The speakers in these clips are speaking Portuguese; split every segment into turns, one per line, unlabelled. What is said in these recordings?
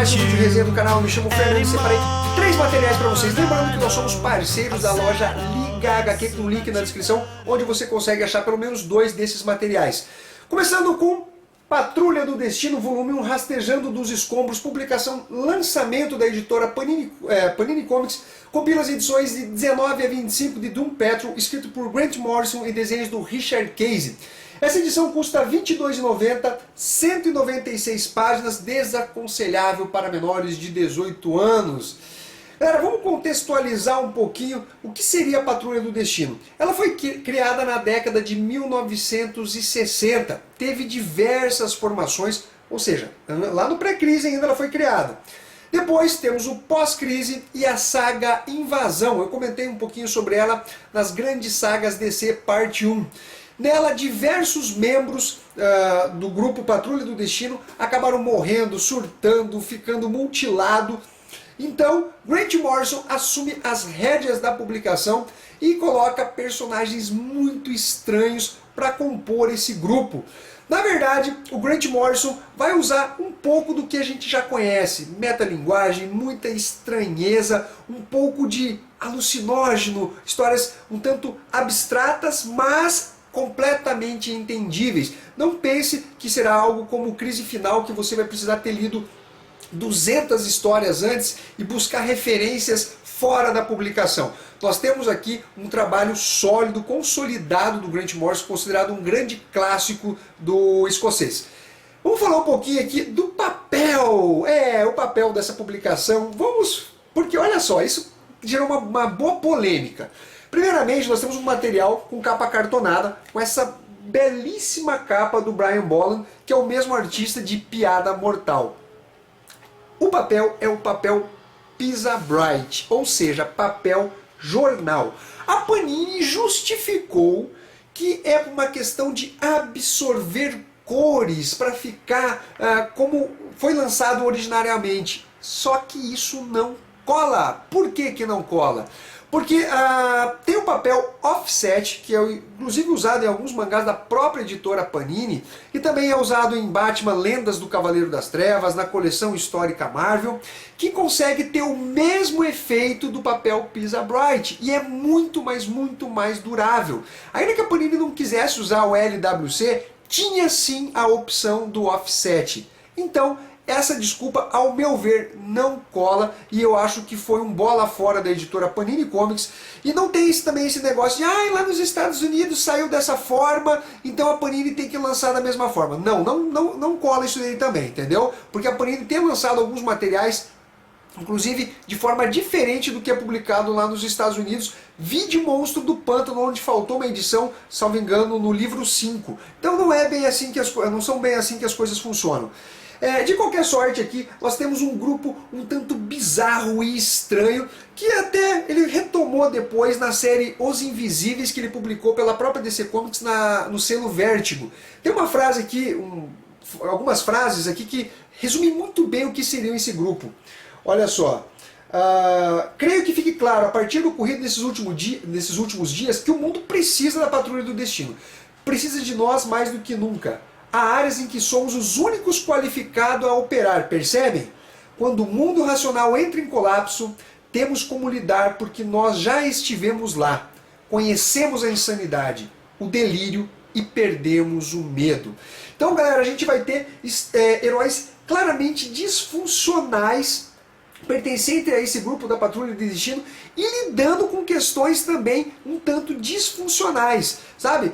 mais um vídeo de resenha do canal. Eu me chamo Fernando e separei 3 materiais para vocês. Lembrando que nós somos parceiros da loja Liga HQ, com link na descrição, onde você consegue achar pelo menos 2 desses materiais. Começando com Patrulha do Destino, volume 1, Rastejando dos Escombros, publicação lançamento da editora Panini Comics, compila as edições de 19 a 25 de Doom Patrol, escrito por Grant Morrison e desenhos do Richard Case. Essa edição custa R$ 22,90, 196 páginas, desaconselhável para menores de 18 anos. Galera, vamos contextualizar um pouquinho o que seria a Patrulha do Destino. Ela foi criada na década de 1960, teve diversas formações, ou seja, lá no pré-crise ainda ela foi criada. Depois temos o pós-crise e a saga Invasão. Eu comentei um pouquinho sobre ela nas grandes sagas DC parte 1. Nela, diversos membros do grupo Patrulha do Destino acabaram morrendo, surtando, ficando mutilado. Então, Grant Morrison assume as rédeas da publicação e coloca personagens muito estranhos para compor esse grupo. Na verdade, o Grant Morrison vai usar um pouco do que a gente já conhece, metalinguagem, muita estranheza, um pouco de alucinógeno, histórias um tanto abstratas, mas completamente entendíveis. Não pense que será algo como Crise Final, que você vai precisar ter lido 200 histórias antes e buscar referências fora da publicação. Nós temos aqui um trabalho sólido, consolidado do Grant Morrison, considerado um grande clássico do escocês. Vamos falar um pouquinho aqui do papel, o papel dessa publicação. Porque olha só, isso gerou uma boa polêmica. Primeiramente, nós temos um material com capa cartonada, com essa belíssima capa do Brian Bolland, que é o mesmo artista de Piada Mortal. O papel é o papel Pisa Bright, ou seja, papel jornal. A Panini justificou que é uma questão de absorver cores para ficar como foi lançado originariamente. Só que isso não cola. Por que que não cola? Porque tem o papel offset, que é inclusive usado em alguns mangás da própria editora Panini, e também é usado em Batman Lendas do Cavaleiro das Trevas, na coleção histórica Marvel, que consegue ter o mesmo efeito do papel Pisa Bright, e é muito mais durável. Ainda que a Panini não quisesse usar o LWC, tinha sim a opção do offset. Então, essa desculpa, ao meu ver, não cola, e eu acho que foi um bola fora da editora Panini Comics. E não tem também esse negócio de lá nos Estados Unidos saiu dessa forma, então a Panini tem que lançar da mesma forma. Não cola isso aí também, entendeu? Porque a Panini tem lançado alguns materiais, inclusive de forma diferente do que é publicado lá nos Estados Unidos. Vide Monstro do Pântano, onde faltou uma edição, salvo engano, no livro 5. Então não são bem assim que as coisas funcionam. De qualquer sorte aqui, nós temos um grupo um tanto bizarro e estranho, que até ele retomou depois na série Os Invisíveis, que ele publicou pela própria DC Comics no selo Vértigo. Tem uma frase aqui, algumas frases aqui que resumem muito bem o que seria esse grupo. Olha só. Creio que fique claro, a partir do ocorrido nesses últimos dias, que o mundo precisa da Patrulha do Destino. Precisa de nós mais do que nunca. Há áreas em que somos os únicos qualificados a operar, percebem? Quando o mundo racional entra em colapso, temos como lidar porque nós já estivemos lá. Conhecemos a insanidade, o delírio e perdemos o medo. Então, galera, a gente vai ter heróis claramente disfuncionais pertencentes a esse grupo da Patrulha do Destino e lidando com questões também um tanto disfuncionais, sabe?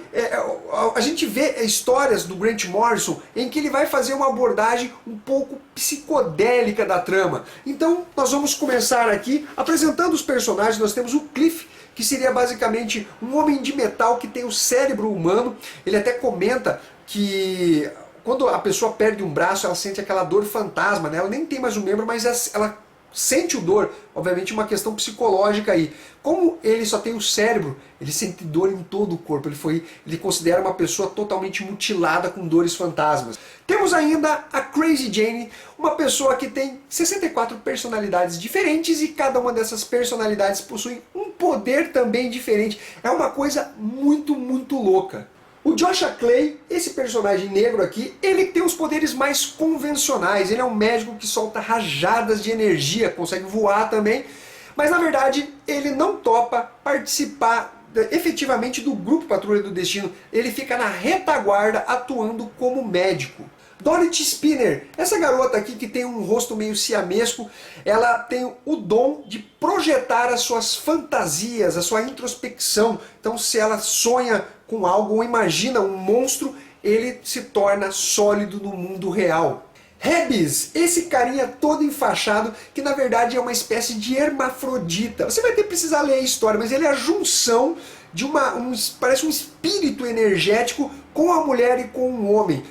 A gente vê histórias do Grant Morrison em que ele vai fazer uma abordagem um pouco psicodélica da trama. Então nós vamos começar aqui apresentando os personagens. Nós temos o Cliff, que seria basicamente um homem de metal que tem o cérebro humano. Ele até comenta que quando a pessoa perde um braço, ela sente aquela dor fantasma, né? Ela nem tem mais um membro, mas ela sente o dor, obviamente uma questão psicológica aí. Como ele só tem o cérebro, ele sente dor em todo o corpo, ele considera uma pessoa totalmente mutilada com dores fantasmas. Temos ainda a Crazy Jane, uma pessoa que tem 64 personalidades diferentes e cada uma dessas personalidades possui um poder também diferente. É uma coisa muito louca. O Joshua Clay, esse personagem negro aqui, ele tem os poderes mais convencionais. Ele é um médico que solta rajadas de energia, consegue voar também. Mas na verdade, ele não topa participar efetivamente do grupo Patrulha do Destino. Ele fica na retaguarda atuando como médico. Dorothy Spinner, essa garota aqui que tem um rosto meio siamesco, ela tem o dom de projetar as suas fantasias, a sua introspecção. Então se ela sonha com algo ou imagina um monstro, ele se torna sólido no mundo real. Rebis, esse carinha todo enfaixado, que na verdade é uma espécie de hermafrodita. Você vai ter que precisar ler a história, mas ele é a junção de parece um espírito energético com a mulher e com o homem.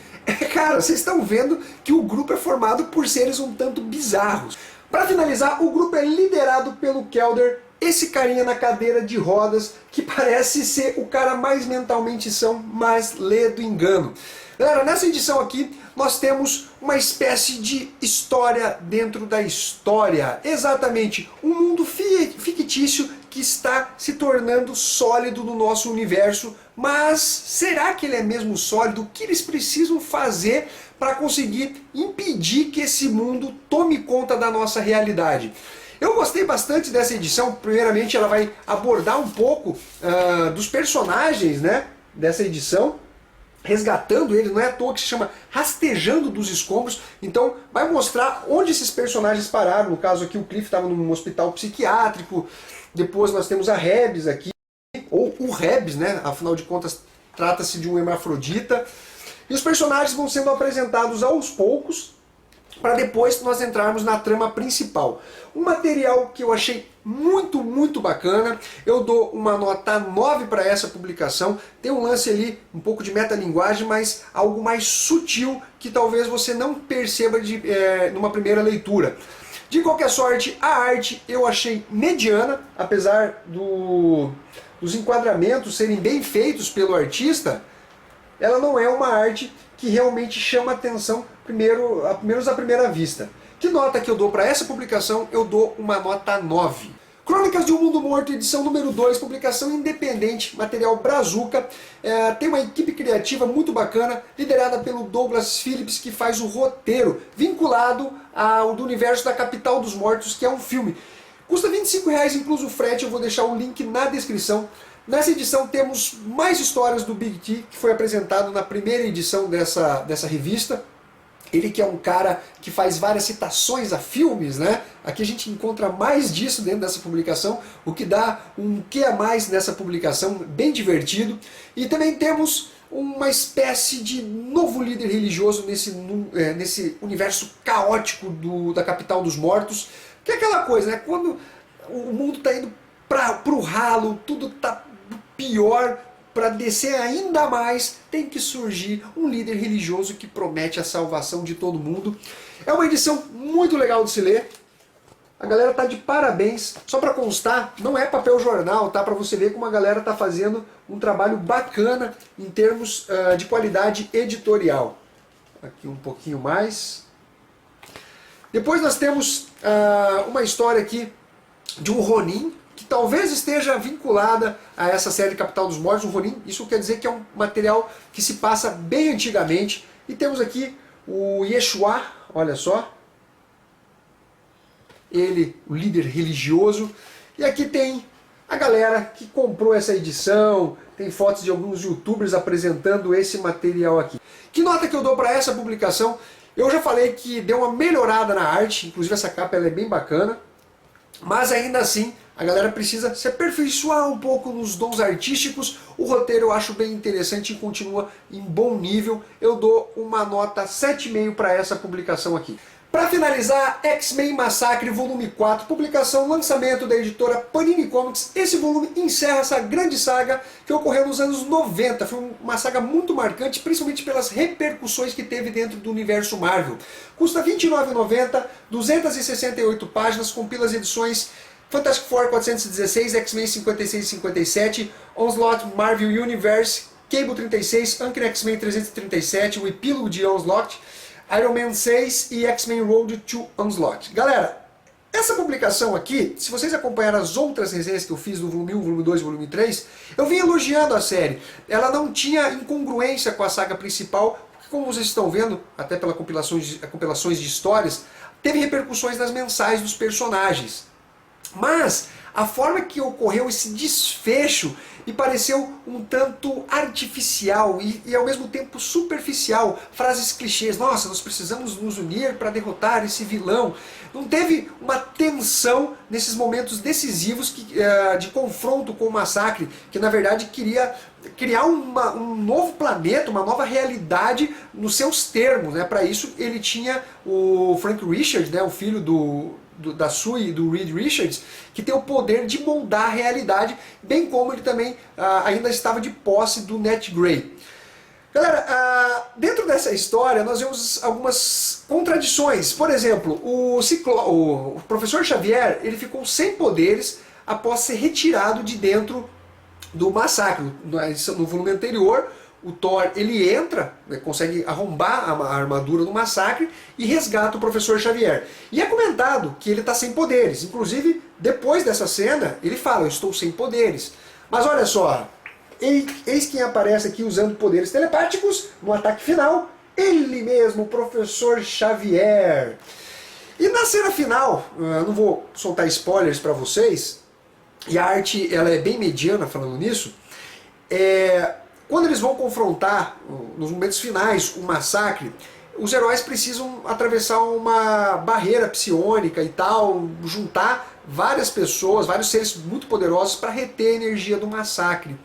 Cara, vocês estão vendo que o grupo é formado por seres um tanto bizarros. Para finalizar, o grupo é liderado pelo Kelder, esse carinha na cadeira de rodas, que parece ser o cara mais mentalmente são, mas lê do engano. Galera, nessa edição aqui, nós temos uma espécie de história dentro da história. Exatamente, um mundo fictício que está se tornando sólido no nosso universo. Mas será que ele é mesmo sólido? O que eles precisam fazer para conseguir impedir que esse mundo tome conta da nossa realidade? Eu gostei bastante dessa edição. Primeiramente, ela vai abordar um pouco dos personagens, né, dessa edição, resgatando ele, não é à toa que se chama Rastejando dos Escombros. Então vai mostrar onde esses personagens pararam. No caso aqui o Cliff estava num hospital psiquiátrico. Depois nós temos a Rebs aqui, ou o Rebs, né? Afinal de contas trata-se de um hermafrodita. E os personagens vão sendo apresentados aos poucos, para depois nós entrarmos na trama principal. Um material que eu achei muito bacana. Eu dou uma nota 9 para essa publicação. Tem um lance ali, um pouco de metalinguagem, mas algo mais sutil que talvez você não perceba numa primeira leitura. De qualquer sorte, a arte eu achei mediana, apesar dos enquadramentos serem bem feitos pelo artista. Ela não é uma arte que realmente chama atenção menos à primeira vista. Que nota que eu dou para essa publicação? Eu dou uma nota 9. Crônicas de um Mundo Morto, edição número 2, publicação independente, material Brazuca. Tem uma equipe criativa muito bacana, liderada pelo Douglas Phillips, que faz o roteiro, vinculado ao do universo da Capital dos Mortos, que é um filme. Custa R$ 25,00, incluso o frete, eu vou deixar o link na descrição. Nessa edição temos mais histórias do Big T, que foi apresentado na primeira edição dessa revista. Ele que é um cara que faz várias citações a filmes, né? Aqui a gente encontra mais disso dentro dessa publicação, o que dá um quê a mais nessa publicação, bem divertido. E também temos uma espécie de novo líder religioso nesse universo caótico da Capital dos Mortos. Que é aquela coisa, né? Quando o mundo está indo para o ralo, tudo está pior. Para descer ainda mais, tem que surgir um líder religioso que promete a salvação de todo mundo. É uma edição muito legal de se ler. A galera tá de parabéns. Só para constar, não é papel jornal, tá? Para você ver como a galera tá fazendo um trabalho bacana em termos de qualidade editorial. Aqui um pouquinho mais. Depois nós temos uma história aqui de um Ronin, que talvez esteja vinculada a essa série Capital dos Mortos, o Ronin. Isso quer dizer que é um material que se passa bem antigamente. E temos aqui o Yeshua, olha só. Ele, o líder religioso. E aqui tem a galera que comprou essa edição. Tem fotos de alguns youtubers apresentando esse material aqui. Que nota que eu dou para essa publicação? Eu já falei que deu uma melhorada na arte, inclusive essa capa ela é bem bacana. Mas ainda assim, a galera precisa se aperfeiçoar um pouco nos dons artísticos. O roteiro eu acho bem interessante e continua em bom nível. Eu dou uma nota 7,5 para essa publicação aqui. Para finalizar, X-Men Massacre Volume 4, publicação, lançamento da editora Panini Comics. Esse volume encerra essa grande saga que ocorreu nos anos 90. Foi uma saga muito marcante, principalmente pelas repercussões que teve dentro do universo Marvel. Custa R$ 29,90, 268 páginas, compila as edições Fantastic Four 416, X-Men 56 e 57, Onslaught Marvel Universe, Cable 36, Uncanny X-Men 337, o epílogo de Onslaught, Iron Man 6 e X-Men Road to Onslaught. Galera, Essa publicação aqui, se vocês acompanharam as outras resenhas que eu fiz do volume 1, volume 2 e volume 3, eu vim elogiando a série. Ela não tinha incongruência com a saga principal, porque como vocês estão vendo, até pelas compilações de histórias, teve repercussões nas mensais dos personagens. Mas a forma que ocorreu esse desfecho me pareceu um tanto artificial e ao mesmo tempo superficial. Frases clichês, nossa, nós precisamos nos unir para derrotar esse vilão. Não teve uma tensão nesses momentos decisivos de confronto com o Massacre, que na verdade queria criar um novo planeta, uma nova realidade nos seus termos. Né? Para isso ele tinha o Frank Richards, né? O filho da Sue e do Reed Richards, que tem o poder de moldar a realidade, bem como ele também ainda estava de posse do Ned Grey. Galera, dentro dessa história nós vemos algumas contradições. Por exemplo, o professor Xavier ele ficou sem poderes após ser retirado de dentro do Massacre. No volume anterior, o Thor ele entra, né, consegue arrombar a armadura do Massacre e resgata o professor Xavier. E é comentado que ele está sem poderes. Inclusive, depois dessa cena, ele fala, eu estou sem poderes. Mas olha só, eis quem aparece aqui usando poderes telepáticos no ataque final. Ele mesmo, o professor Xavier. E na cena final, não vou soltar spoilers para vocês, e a arte ela é bem mediana falando nisso, quando eles vão confrontar, nos momentos finais, o Massacre, os heróis precisam atravessar uma barreira psionica e tal, juntar várias pessoas, vários seres muito poderosos para reter a energia do Massacre.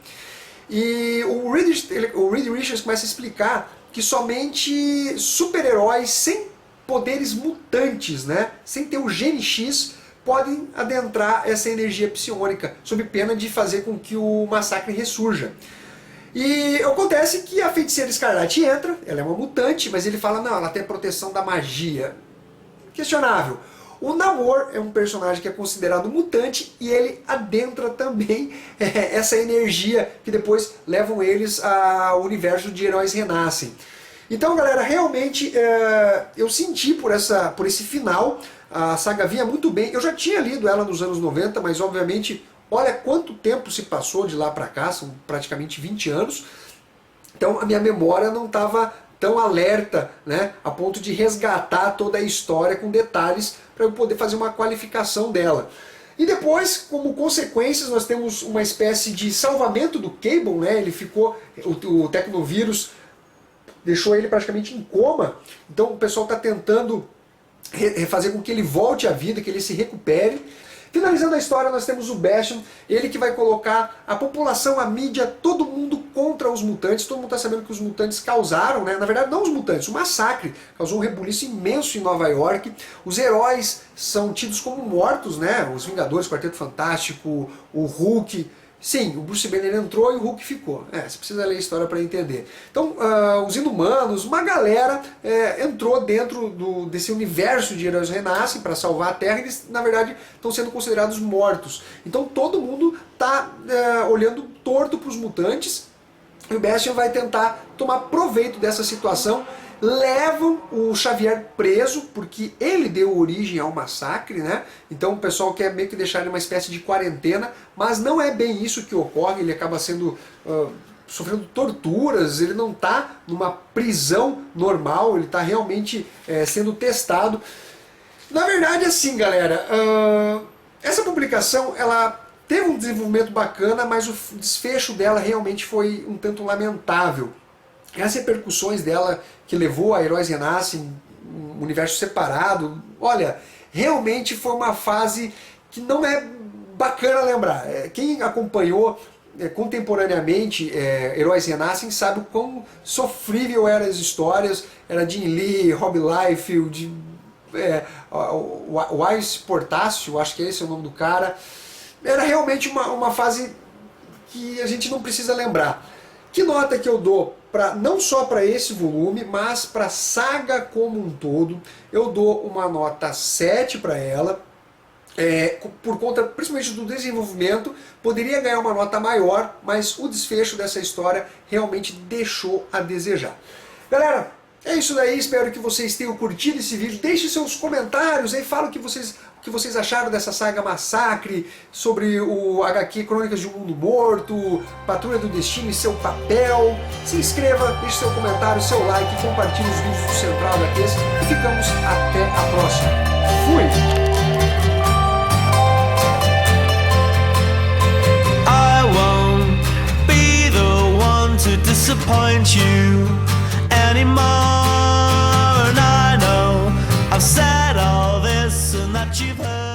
E o Reed Richards começa a explicar que somente super-heróis sem poderes mutantes, né, sem ter o gene X, podem adentrar essa energia psiônica, sob pena de fazer com que o Massacre ressurja. E acontece que a Feiticeira Escarlate entra, ela é uma mutante, mas ele fala, não, ela tem a proteção da magia. Questionável. O Namor é um personagem que é considerado mutante e ele adentra também essa energia que depois levam eles ao universo de Heróis Renascem. Então, galera, realmente eu senti por esse final, a saga vinha muito bem. Eu já tinha lido ela nos anos 90, mas obviamente, olha quanto tempo se passou de lá para cá, são praticamente 20 anos. Então a minha memória não estava tão alerta, né, a ponto de resgatar toda a história com detalhes para eu poder fazer uma qualificação dela. E depois, como consequências, nós temos uma espécie de salvamento do Cable, né, ele ficou, o Tecnovírus deixou ele praticamente em coma, então o pessoal está tentando fazer com que ele volte à vida, que ele se recupere. Finalizando a história, nós temos o Bastion, ele que vai colocar a população, a mídia, todo mundo contra os mutantes. Todo mundo está sabendo que os mutantes causaram, né? Na verdade não os mutantes, o Massacre causou um rebuliço imenso em Nova York. Os heróis são tidos como mortos, né? Os Vingadores, o Quarteto Fantástico, o Hulk. Sim, o Bruce Banner entrou e o Hulk ficou. Você precisa ler a história para entender. Então, os Inumanos, uma galera entrou dentro desse universo de Heróis Renascem para salvar a Terra e eles, na verdade, estão sendo considerados mortos. Então todo mundo está olhando torto para os mutantes e o Bastion vai tentar tomar proveito dessa situação. Levam o Xavier preso, porque ele deu origem ao Massacre, né? Então o pessoal quer meio que deixar ele uma espécie de quarentena, mas não é bem isso que ocorre, ele acaba sendo sofrendo torturas, ele não está numa prisão normal, ele está realmente sendo testado. Na verdade, assim, galera, essa publicação, ela teve um desenvolvimento bacana, mas o desfecho dela realmente foi um tanto lamentável. As repercussões dela, que levou a Heróis Renascem, um universo separado, olha, realmente foi uma fase que não é bacana lembrar. Quem acompanhou contemporaneamente Heróis Renascem sabe o quão sofrível eram as histórias. Era Jim Lee, Rob Liefeld, Wise Portácio, acho que esse é o nome do cara. Era realmente uma fase que a gente não precisa lembrar. Que nota que eu dou não só para esse volume, mas para a saga como um todo? Eu dou uma nota 7 para ela, por conta principalmente do desenvolvimento. Poderia ganhar uma nota maior, mas o desfecho dessa história realmente deixou a desejar. Galera, É isso daí, espero que vocês tenham curtido esse vídeo. Deixe seus comentários aí, fala o que vocês acharam dessa saga Massacre, sobre o HQ Crônicas de um Mundo Morto, Patrulha do Destino e seu papel. Se inscreva, deixe seu comentário, seu like, compartilhe os vídeos do Central HQs e ficamos até a próxima. Fui!
I won't be the one to disappoint you anymore, and I know I've said all this and that you've heard.